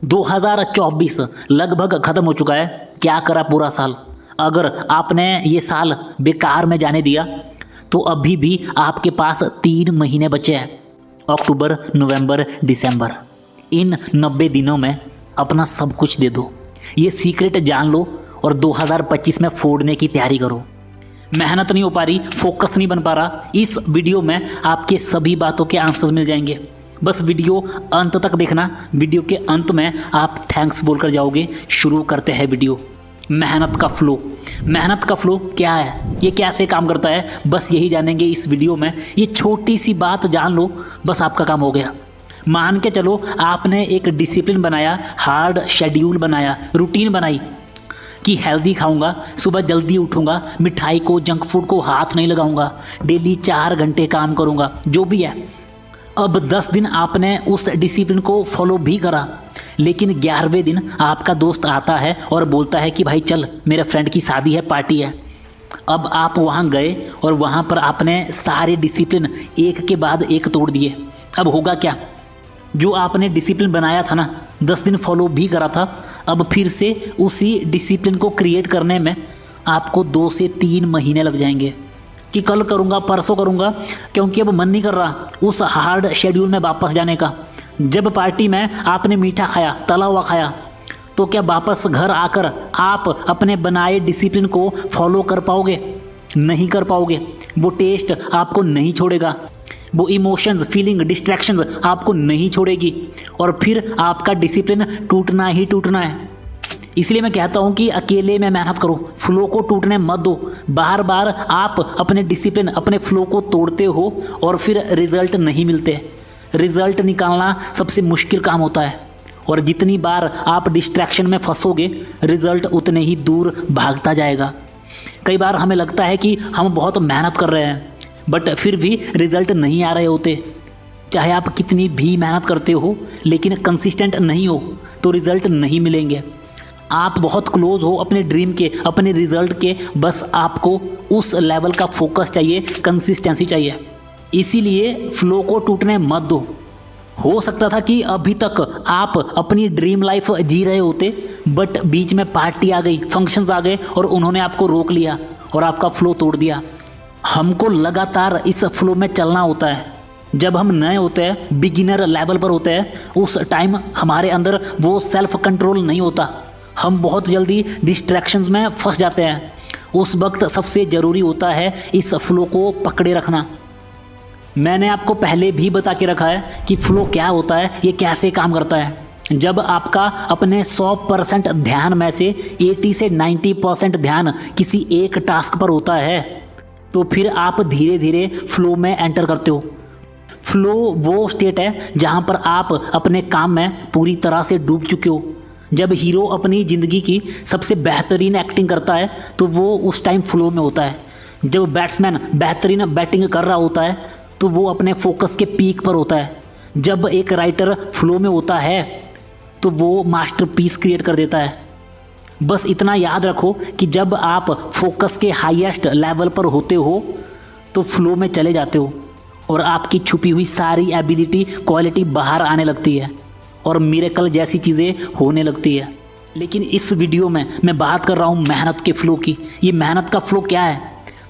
2024 लगभग खत्म हो चुका है। क्या करा पूरा साल? अगर आपने ये साल बेकार में जाने दिया तो अभी भी आपके पास 3 महीने बचे हैं, अक्टूबर, नवंबर, दिसंबर। इन 90 दिनों में अपना सब कुछ दे दो, ये सीक्रेट जान लो और 2025 में फोड़ने की तैयारी करो। मेहनत नहीं हो पा रही, फोकस नहीं बन पा रहा, इस वीडियो में आपके सभी बातों के आंसर्स मिल जाएंगे। बस वीडियो अंत तक देखना। वीडियो के अंत में आप थैंक्स बोलकर जाओगे। शुरू करते हैं वीडियो। मेहनत का फ्लो। मेहनत का फ्लो क्या है, ये कैसे काम करता है, बस यही जानेंगे इस वीडियो में। ये छोटी सी बात जान लो, बस आपका काम हो गया। मान के चलो आपने एक डिसिप्लिन बनाया, हार्ड शेड्यूल बनाया, रूटीन बनाई कि हेल्दी खाऊंगा, सुबह जल्दी उठूंगा, मिठाई को, जंक फूड को हाथ नहीं लगाऊंगा, डेली 4 घंटे काम करूंगा, जो भी है। अब 10 दिन आपने उस डिसिप्लिन को फॉलो भी करा, लेकिन 11वें दिन आपका दोस्त आता है और बोलता है कि भाई चल, मेरे फ्रेंड की शादी है, पार्टी है। अब आप वहाँ गए और वहाँ पर आपने सारे डिसिप्लिन एक के बाद एक तोड़ दिए। अब होगा क्या? जो आपने डिसिप्लिन बनाया था ना, 10 दिन फॉलो भी करा था, अब फिर से उसी डिसिप्लिन को क्रिएट करने में आपको 2 से 3 महीने लग जाएंगे कि कल करूँगा, परसों करूँगा, क्योंकि अब मन नहीं कर रहा उस हार्ड शेड्यूल में वापस जाने का। जब पार्टी में आपने मीठा खाया, तला हुआ खाया, तो क्या वापस घर आकर आप अपने बनाए डिसिप्लिन को फॉलो कर पाओगे? नहीं कर पाओगे। वो टेस्ट आपको नहीं छोड़ेगा, वो इमोशंस, फीलिंग, डिस्ट्रैक्शंस आपको नहीं छोड़ेगी और फिर आपका डिसिप्लिन टूटना ही टूटना है। इसलिए मैं कहता हूँ कि अकेले में मेहनत करो, फ्लो को टूटने मत दो। बार बार आप अपने डिसिप्लिन, अपने फ्लो को तोड़ते हो और फिर रिजल्ट नहीं मिलते। रिजल्ट निकालना सबसे मुश्किल काम होता है और जितनी बार आप डिस्ट्रैक्शन में फंसोगे, रिजल्ट उतने ही दूर भागता जाएगा। कई बार हमें लगता है कि हम बहुत मेहनत कर रहे हैं, बट फिर भी रिजल्ट नहीं आ रहे होते। चाहे आप कितनी भी मेहनत करते हो, लेकिन कंसिस्टेंट नहीं हो तो रिजल्ट नहीं मिलेंगे। आप बहुत क्लोज हो अपने ड्रीम के, अपने रिजल्ट के, बस आपको उस लेवल का फोकस चाहिए, कंसिस्टेंसी चाहिए। इसीलिए फ्लो को टूटने मत दो। हो सकता था कि अभी तक आप अपनी ड्रीम लाइफ जी रहे होते, बट बीच में पार्टी आ गई, फंक्शंस आ गए और उन्होंने आपको रोक लिया और आपका फ्लो तोड़ दिया। हमको लगातार इस फ्लो में चलना होता है। जब हम नए होते हैं, बिगिनर लेवल पर होते हैं, उस टाइम हमारे अंदर वो सेल्फ कंट्रोल नहीं होता। हम बहुत जल्दी डिस्ट्रैक्शंस में फंस जाते हैं। उस वक्त सबसे ज़रूरी होता है इस फ्लो को पकड़े रखना। मैंने आपको पहले भी बता के रखा है कि फ्लो क्या होता है, ये कैसे काम करता है। जब आपका अपने 100% ध्यान में से 80 से 90% ध्यान किसी एक टास्क पर होता है, तो फिर आप धीरे धीरे फ्लो में एंटर करते हो। फ्लो वो स्टेट है जहाँ पर आप अपने काम में पूरी तरह से डूब चुके हो। जब हीरो अपनी ज़िंदगी की सबसे बेहतरीन एक्टिंग करता है तो वो उस टाइम फ्लो में होता है। जब बैट्समैन बेहतरीन बैटिंग कर रहा होता है तो वो अपने फोकस के पीक पर होता है। जब एक राइटर फ्लो में होता है तो वो मास्टरपीस क्रिएट कर देता है। बस इतना याद रखो कि जब आप फोकस के हाईएस्ट लेवल पर होते हो तो फ्लो में चले जाते हो और आपकी छुपी हुई सारी एबिलिटी, क्वालिटी बाहर आने लगती है और मिरेकल जैसी चीज़ें होने लगती है। लेकिन इस वीडियो में मैं बात कर रहा हूँ मेहनत के फ्लो की। ये मेहनत का फ्लो क्या है?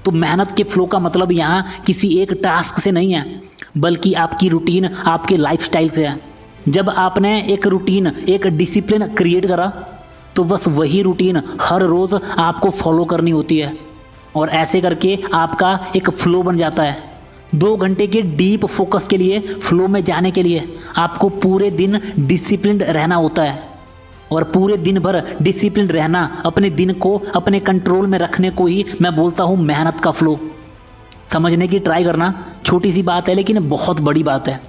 तो मेहनत के फ्लो का मतलब यहाँ किसी एक टास्क से नहीं है, बल्कि आपकी रूटीन, आपके लाइफस्टाइल से है। जब आपने एक रूटीन, एक डिसिप्लिन क्रिएट करा तो बस वही रूटीन हर रोज़ आपको फॉलो करनी होती है और ऐसे करके आपका एक फ्लो बन जाता है। 2 घंटे के डीप फोकस के लिए, फ्लो में जाने के लिए आपको पूरे दिन डिसिप्लिन्ड रहना होता है और पूरे दिन भर डिसिप्लिन रहना, अपने दिन को अपने कंट्रोल में रखने को ही मैं बोलता हूँ मेहनत का फ्लो। समझने की ट्राई करना। छोटी सी बात है लेकिन बहुत बड़ी बात है।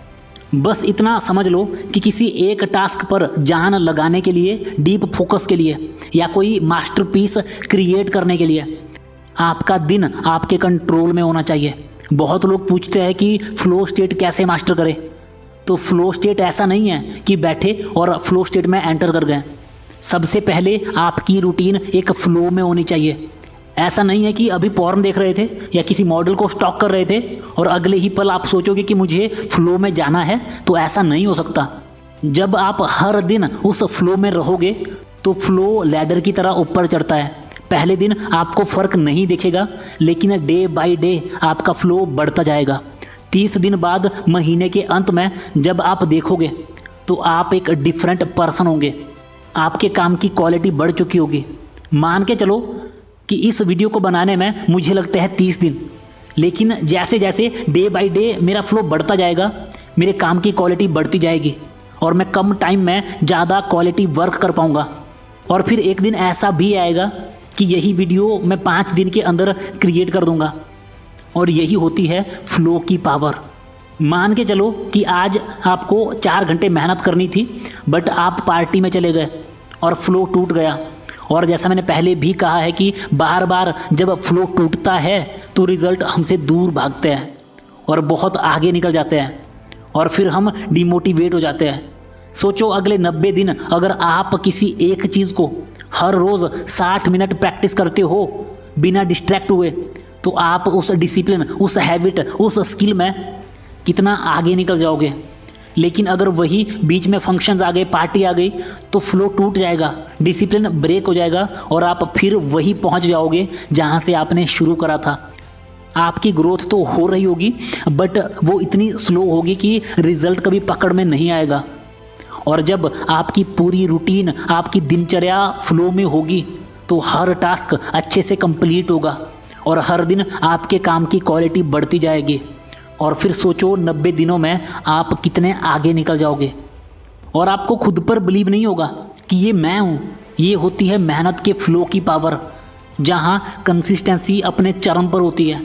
बस इतना समझ लो कि किसी एक टास्क पर जान लगाने के लिए, डीप फोकस के लिए या कोई मास्टरपीस क्रिएट करने के लिए आपका दिन आपके कंट्रोल में होना चाहिए। बहुत लोग पूछते हैं कि फ्लो स्टेट कैसे मास्टर करें। तो फ्लो स्टेट ऐसा नहीं है कि बैठे और फ्लो स्टेट में एंटर कर गए। सबसे पहले आपकी रूटीन एक फ्लो में होनी चाहिए। ऐसा नहीं है कि अभी पॉर्न देख रहे थे या किसी मॉडल को स्टॉक कर रहे थे और अगले ही पल आप सोचोगे कि मुझे फ्लो में जाना है, तो ऐसा नहीं हो सकता। जब आप हर दिन उस फ्लो में रहोगे तो फ्लो लैडर की तरह ऊपर चढ़ता है। पहले दिन आपको फ़र्क नहीं दिखेगा, लेकिन डे बाय डे आपका फ्लो बढ़ता जाएगा। 30 दिन बाद महीने के अंत में जब आप देखोगे तो आप एक डिफरेंट पर्सन होंगे। आपके काम की क्वालिटी बढ़ चुकी होगी। मान के चलो कि इस वीडियो को बनाने में मुझे लगता है 30 दिन, लेकिन जैसे जैसे डे बाय डे मेरा फ्लो बढ़ता जाएगा, मेरे काम की क्वालिटी बढ़ती जाएगी और मैं कम टाइम में ज़्यादा क्वालिटी वर्क कर पाऊँगा। और फिर एक दिन ऐसा भी आएगा कि यही वीडियो मैं 5 दिन के अंदर क्रिएट कर दूँगा। और यही होती है फ्लो की पावर। मान के चलो कि आज आपको 4 घंटे मेहनत करनी थी, बट आप पार्टी में चले गए और फ्लो टूट गया। और जैसा मैंने पहले भी कहा है कि बार बार जब फ्लो टूटता है तो रिज़ल्ट हमसे दूर भागते हैं और बहुत आगे निकल जाते हैं और फिर हम डिमोटिवेट हो जाते हैं। सोचो अगले 90 दिन अगर आप किसी एक चीज़ को हर रोज़ 60 मिनट प्रैक्टिस करते हो बिना डिस्ट्रैक्ट हुए, तो आप उस डिसिप्लिन, उस हैबिट, उस स्किल में कितना आगे निकल जाओगे। लेकिन अगर वही बीच में फंक्शंस आ गए, पार्टी आ गई, तो फ्लो टूट जाएगा, डिसिप्लिन ब्रेक हो जाएगा और आप फिर वही पहुंच जाओगे जहां से आपने शुरू करा था। आपकी ग्रोथ तो हो रही होगी, बट वो इतनी स्लो होगी कि रिजल्ट कभी पकड़ में नहीं आएगा। और जब आपकी पूरी रूटीन, आपकी दिनचर्या फ्लो में होगी तो हर टास्क अच्छे से कंप्लीट होगा और हर दिन आपके काम की क्वालिटी बढ़ती जाएगी। और फिर सोचो 90 दिनों में आप कितने आगे निकल जाओगे और आपको खुद पर बिलीव नहीं होगा कि ये मैं हूँ। ये होती है मेहनत के फ्लो की पावर, जहाँ कंसिस्टेंसी अपने चरम पर होती है।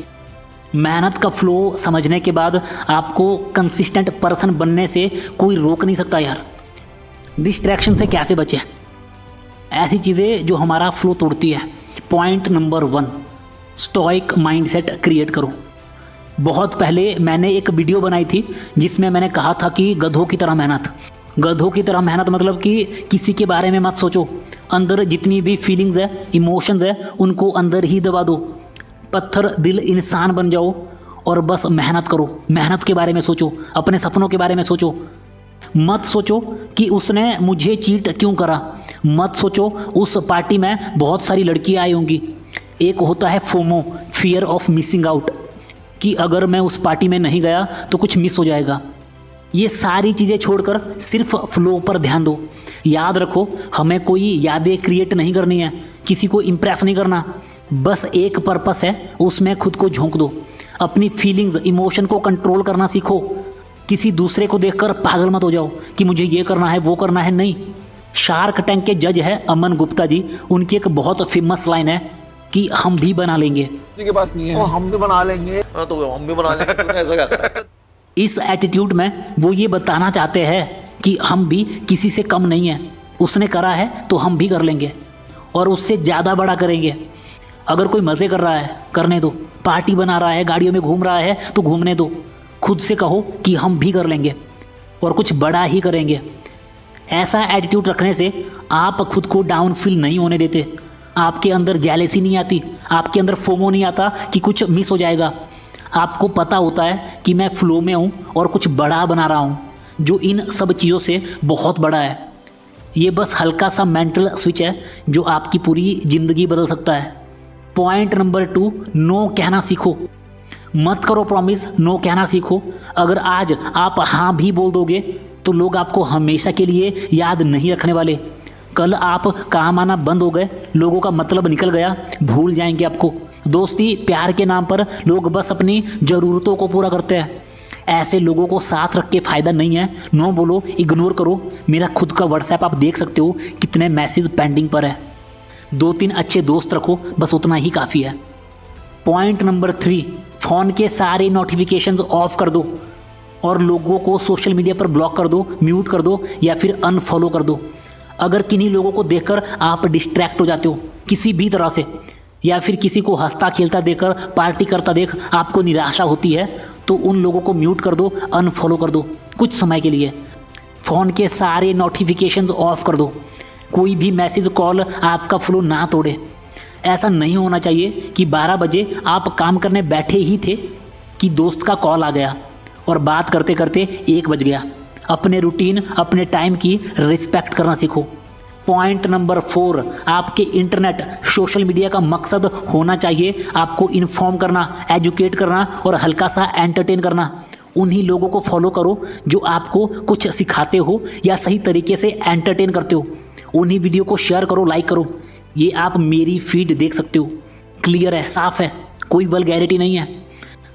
मेहनत का फ्लो समझने के बाद आपको कंसिस्टेंट पर्सन बनने से कोई रोक नहीं सकता यार। डिस्ट्रैक्शन से कैसे बचें? ऐसी चीज़ें जो हमारा फ्लो तोड़ती है। Point number 1, stoic mindset create करो। बहुत पहले मैंने एक वीडियो बनाई थी जिसमें मैंने कहा था कि गधों की तरह मेहनत। गधों की तरह मेहनत मतलब कि किसी के बारे में मत सोचो। अंदर जितनी भी फीलिंग्स है, इमोशंस है, उनको अंदर ही दबा दो। पत्थर दिल इंसान बन जाओ और बस मेहनत करो। मेहनत के बारे में सोचो, अपने सपनों के बारे में सोचो। मत सोचो कि उसने मुझे चीट क्यों करा। मत सोचो उस पार्टी में बहुत सारी लड़कियां आई होंगी। एक होता है FOMO, fear of missing out, कि अगर मैं उस पार्टी में नहीं गया तो कुछ मिस हो जाएगा। ये सारी चीज़ें छोड़कर सिर्फ फ्लो पर ध्यान दो। याद रखो, हमें कोई यादें क्रिएट नहीं करनी है, किसी को इम्प्रेस नहीं करना। बस एक पर्पस है, उसमें खुद को झोंक दो। अपनी फीलिंग्स, इमोशन को कंट्रोल करना सीखो। किसी दूसरे को देखकर पागल मत हो जाओ कि मुझे ये करना है, वो करना है। नहीं। शार्क टैंक के जज है अमन गुप्ता जी, उनकी एक बहुत फेमस लाइन है कि हम भी बना लेंगे। के पास नहीं है, हम भी बना लेंगे। तो हम भी बना लेंगे। तूने ऐसा क्या करा? इस एटीट्यूड में वो ये बताना चाहते हैं कि हम भी किसी से कम नहीं है। उसने करा है तो हम भी कर लेंगे और उससे ज़्यादा बड़ा करेंगे। अगर कोई मज़े कर रहा है, करने दो। पार्टी बना रहा है, गाड़ियों में घूम रहा है, तो घूमने दो। खुद से कहो कि हम भी कर लेंगे और कुछ बड़ा ही करेंगे। ऐसा एटीट्यूड रखने से आप खुद को डाउन फील नहीं होने देते। आपके अंदर जेलेसी नहीं आती, आपके अंदर फोमो नहीं आता कि कुछ मिस हो जाएगा। आपको पता होता है कि मैं फ्लो में हूँ और कुछ बड़ा बना रहा हूँ, जो इन सब चीज़ों से बहुत बड़ा है। ये बस हल्का सा मेंटल स्विच है जो आपकी पूरी ज़िंदगी बदल सकता है। पॉइंट नंबर 2, नो कहना सीखो। मत करो प्रॉमिस, नो कहना सीखो। अगर आज आप हाँ भी बोल दोगे तो लोग आपको हमेशा के लिए याद नहीं रखने वाले। कल आप काम आना बंद हो गए, लोगों का मतलब निकल गया, भूल जाएंगे आपको। दोस्ती, प्यार के नाम पर लोग बस अपनी ज़रूरतों को पूरा करते हैं। ऐसे लोगों को साथ रख के फ़ायदा नहीं है। नो बोलो, इग्नोर करो। मेरा खुद का व्हाट्सएप आप देख सकते हो कितने मैसेज पेंडिंग पर है। 2-3 अच्छे दोस्त रखो, बस उतना ही काफ़ी है। पॉइंट नंबर 3, फ़ोन के सारे नोटिफिकेशंस ऑफ कर दो और लोगों को सोशल मीडिया पर ब्लॉक कर दो, म्यूट कर दो या फिर अनफॉलो कर दो। अगर किन्हीं लोगों को देखकर आप डिस्ट्रैक्ट हो जाते हो किसी भी तरह से, या फिर किसी को हंसता खेलता देखकर, पार्टी करता देख आपको निराशा होती है, तो उन लोगों को म्यूट कर दो, अनफॉलो कर दो कुछ समय के लिए। फ़ोन के सारे नोटिफिकेशंस ऑफ कर दो। कोई भी मैसेज, कॉल आपका फ्लो ना तोड़े। ऐसा नहीं होना चाहिए कि 12 बजे आप काम करने बैठे ही थे कि दोस्त का कॉल आ गया और बात करते करते 1 बज गया। अपने रूटीन, अपने टाइम की रिस्पेक्ट करना सीखो। पॉइंट नंबर 4, आपके इंटरनेट सोशल मीडिया का मकसद होना चाहिए आपको इन्फॉर्म करना, एजुकेट करना और हल्का सा एंटरटेन करना। उन्हीं लोगों को फॉलो करो जो आपको कुछ सिखाते हो या सही तरीके से एंटरटेन करते हो। उन्हीं वीडियो को शेयर करो, लाइक करो। ये आप मेरी फीड देख सकते हो, क्लियर है, साफ है, कोई वल्गैरिटी नहीं है।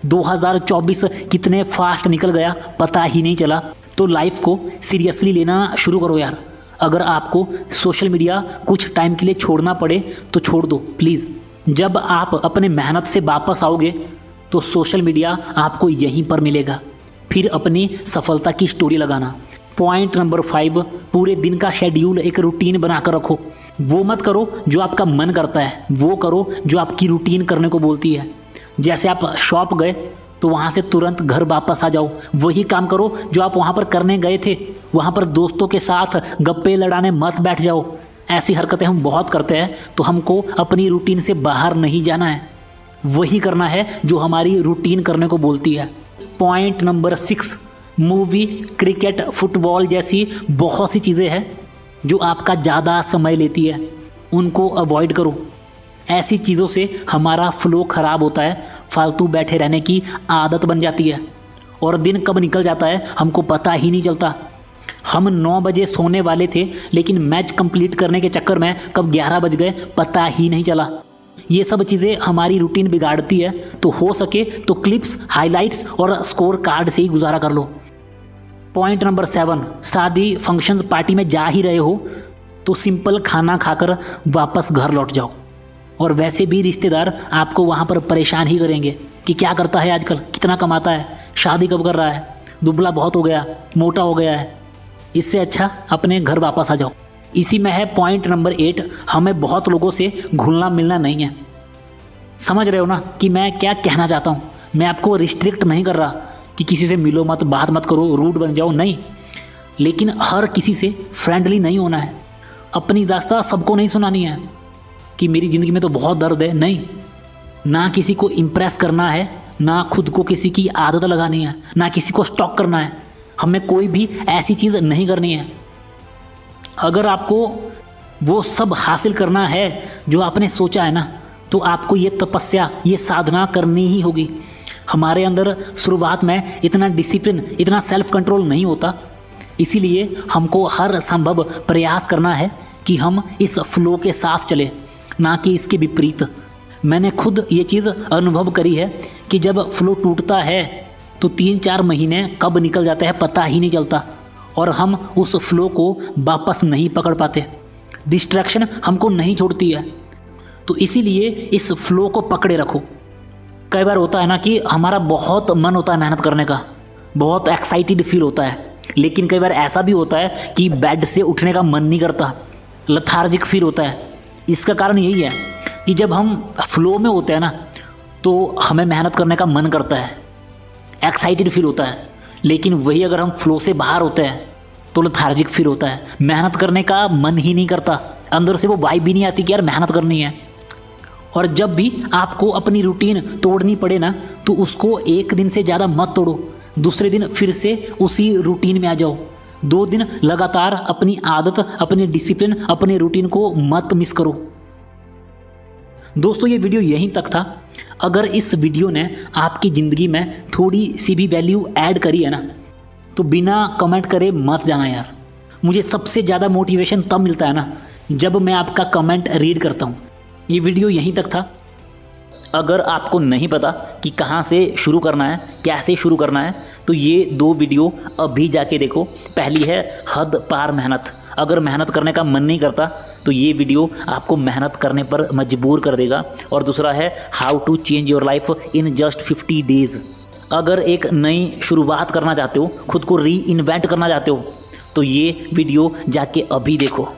2024 कितने फास्ट निकल गया पता ही नहीं चला। तो लाइफ को सीरियसली लेना शुरू करो यार। अगर आपको सोशल मीडिया कुछ टाइम के लिए छोड़ना पड़े तो छोड़ दो प्लीज़। जब आप अपने मेहनत से वापस आओगे तो सोशल मीडिया आपको यहीं पर मिलेगा। फिर अपनी सफलता की स्टोरी लगाना। पॉइंट नंबर 5, पूरे दिन का शेड्यूल एक रूटीन बनाकर रखो। वो मत करो जो आपका मन करता है, वो करो जो आपकी रूटीन करने को बोलती है। जैसे आप शॉप गए तो वहाँ से तुरंत घर वापस आ जाओ, वही काम करो जो आप वहाँ पर करने गए थे। वहाँ पर दोस्तों के साथ गप्पे लड़ाने मत बैठ जाओ। ऐसी हरकतें हम बहुत करते हैं, तो हमको अपनी रूटीन से बाहर नहीं जाना है, वही करना है जो हमारी रूटीन करने को बोलती है। Point number 6, movie, cricket, football जैसी बहुत सी चीज़ें हैं जो आपका ज़्यादा समय लेती है, उनको अवॉइड करो। ऐसी चीज़ों से हमारा फ्लो ख़राब होता है, फालतू बैठे रहने की आदत बन जाती है और दिन कब निकल जाता है हमको पता ही नहीं चलता। हम 9 बजे सोने वाले थे, लेकिन मैच कंप्लीट करने के चक्कर में कब 11 बज गए पता ही नहीं चला। ये सब चीज़ें हमारी रूटीन बिगाड़ती है, तो हो सके तो क्लिप्स, हाइलाइट्स और स्कोर कार्ड से ही गुजारा कर लो। पॉइंट नंबर 7, शादी, फंक्शंस, पार्टी में जा ही रहे हो तो सिंपल खाना खाकर वापस घर लौट जाओ। और वैसे भी रिश्तेदार आपको वहाँ पर परेशान ही करेंगे कि क्या करता है आजकल, कितना कमाता है, शादी कब कर रहा है, दुबला बहुत हो गया, मोटा हो गया है। इससे अच्छा अपने घर वापस आ जाओ। इसी में है पॉइंट नंबर 8, हमें बहुत लोगों से घुलना मिलना नहीं है। समझ रहे हो ना कि मैं क्या कहना चाहता हूँ। मैं आपको रिस्ट्रिक्ट नहीं कर रहा कि किसी से मिलो मत, बात मत करो, रूड बन जाओ, नहीं। लेकिन हर किसी से फ्रेंडली नहीं होना है। अपनी दास्तां सबको नहीं सुनानी है कि मेरी ज़िंदगी में तो बहुत दर्द है, नहीं। ना किसी को इम्प्रेस करना है, ना खुद को किसी की आदत लगानी है, ना किसी को स्टॉक करना है। हमें कोई भी ऐसी चीज़ नहीं करनी है। अगर आपको वो सब हासिल करना है जो आपने सोचा है ना, तो आपको ये तपस्या, ये साधना करनी ही होगी। हमारे अंदर शुरुआत में इतना डिसिप्लिन, इतना सेल्फ कंट्रोल नहीं होता। इसीलिए हमको हर संभव प्रयास करना है कि हम इस फ्लो के साथ चलें, ना कि इसके विपरीत। मैंने खुद ये चीज़ अनुभव करी है कि जब फ्लो टूटता है तो 3-4 महीने कब निकल जाते हैं पता ही नहीं चलता और हम उस फ्लो को वापस नहीं पकड़ पाते। डिस्ट्रैक्शन हमको नहीं छोड़ती है, तो इसीलिए इस फ्लो को पकड़े रखो। कई बार होता है ना कि हमारा बहुत मन होता है मेहनत करने का, बहुत एक्साइटेड फील होता है, लेकिन कई बार ऐसा भी होता है कि बेड से उठने का मन नहीं करता, लथार्जिक फील होता है। इसका कारण यही है कि जब हम फ्लो में होते हैं ना, तो हमें मेहनत करने का मन करता है, एक्साइटेड फील होता है। लेकिन वही अगर हम फ्लो से बाहर होते हैं तो लथार्जिक फील होता है, मेहनत करने का मन ही नहीं करता, अंदर से वो वाइब भी नहीं आती कि यार मेहनत करनी है। और जब भी आपको अपनी रूटीन तोड़नी पड़े ना, तो उसको एक दिन से ज़्यादा मत तोड़ो, दूसरे दिन फिर से उसी रूटीन में आ जाओ। 2 दिन लगातार अपनी आदत, अपने डिसिप्लिन, अपने रूटीन को मत मिस करो। दोस्तों, ये वीडियो यहीं तक था। अगर इस वीडियो ने आपकी ज़िंदगी में थोड़ी सी भी वैल्यू ऐड करी है ना, तो बिना कमेंट करे मत जाना यार। मुझे सबसे ज़्यादा मोटिवेशन तब मिलता है ना जब मैं आपका कमेंट रीड करता हूँ। ये वीडियो यहीं तक था। अगर आपको नहीं पता कि कहाँ से शुरू करना है, कैसे शुरू करना है, तो ये 2 वीडियो अभी जाके देखो। पहली है हद पार मेहनत। अगर मेहनत करने का मन नहीं करता तो ये वीडियो आपको मेहनत करने पर मजबूर कर देगा। और दूसरा है how to change your life in just 50 days. अगर एक नई शुरुआत करना चाहते हो, खुद को री इन्वेंट करना चाहते हो, तो ये वीडियो जाके अभी देखो।